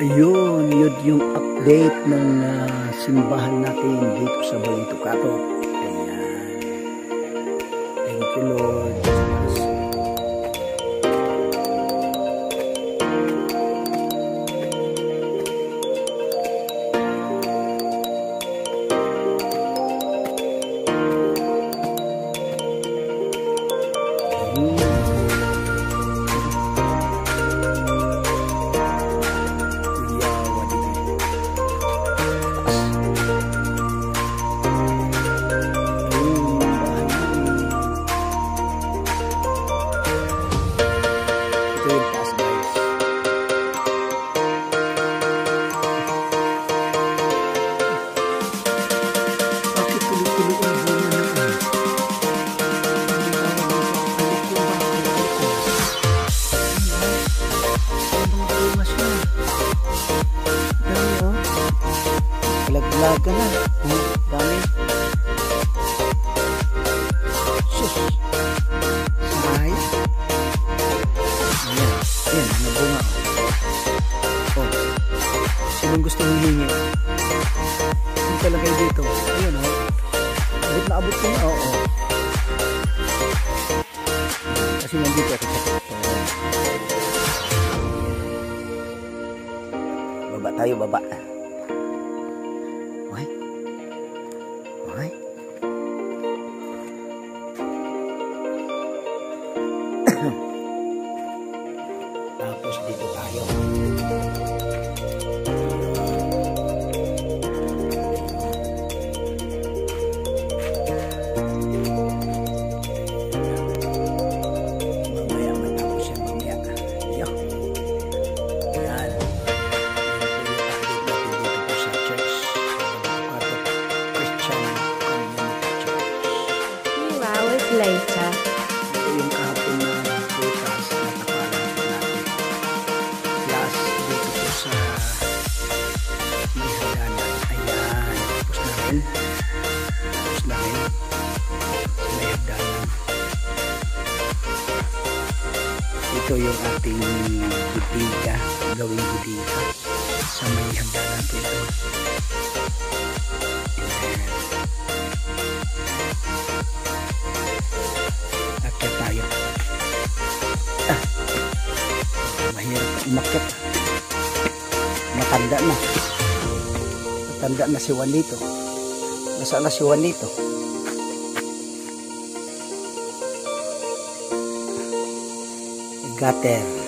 Ayun, yun yung update ng simbahan natin dito sa Balito Kato. Ayan. Thank you, Lord. Laglaga na. Dami. Sus. Sahay. Ayan. Ayan. Nabunga. Oh. Sinong gusto humingi? Punta lang kayo dito. Ayan, oh. Abot na abot ko na. Oo. Kasi nandito ako sa ito. Baba tayo, baba. Okay. Tapos dito tayo. Mamaya matapos yan mamaya. Yo. Yan. Later. Ito yung kahapon na bukas na tapalan natin. Plus, dito po sa may hagdanan. Ayan. Tapos na rin. Tapos na rin. Sa may hagdanan. Ito yung ating budiga. Gawing budiga. Sa may hagdanan po ito. Tayo. Mahirap umakyat. Matanda na. Matanda na si Juanito. Nasaan na si Juanito? Gutter.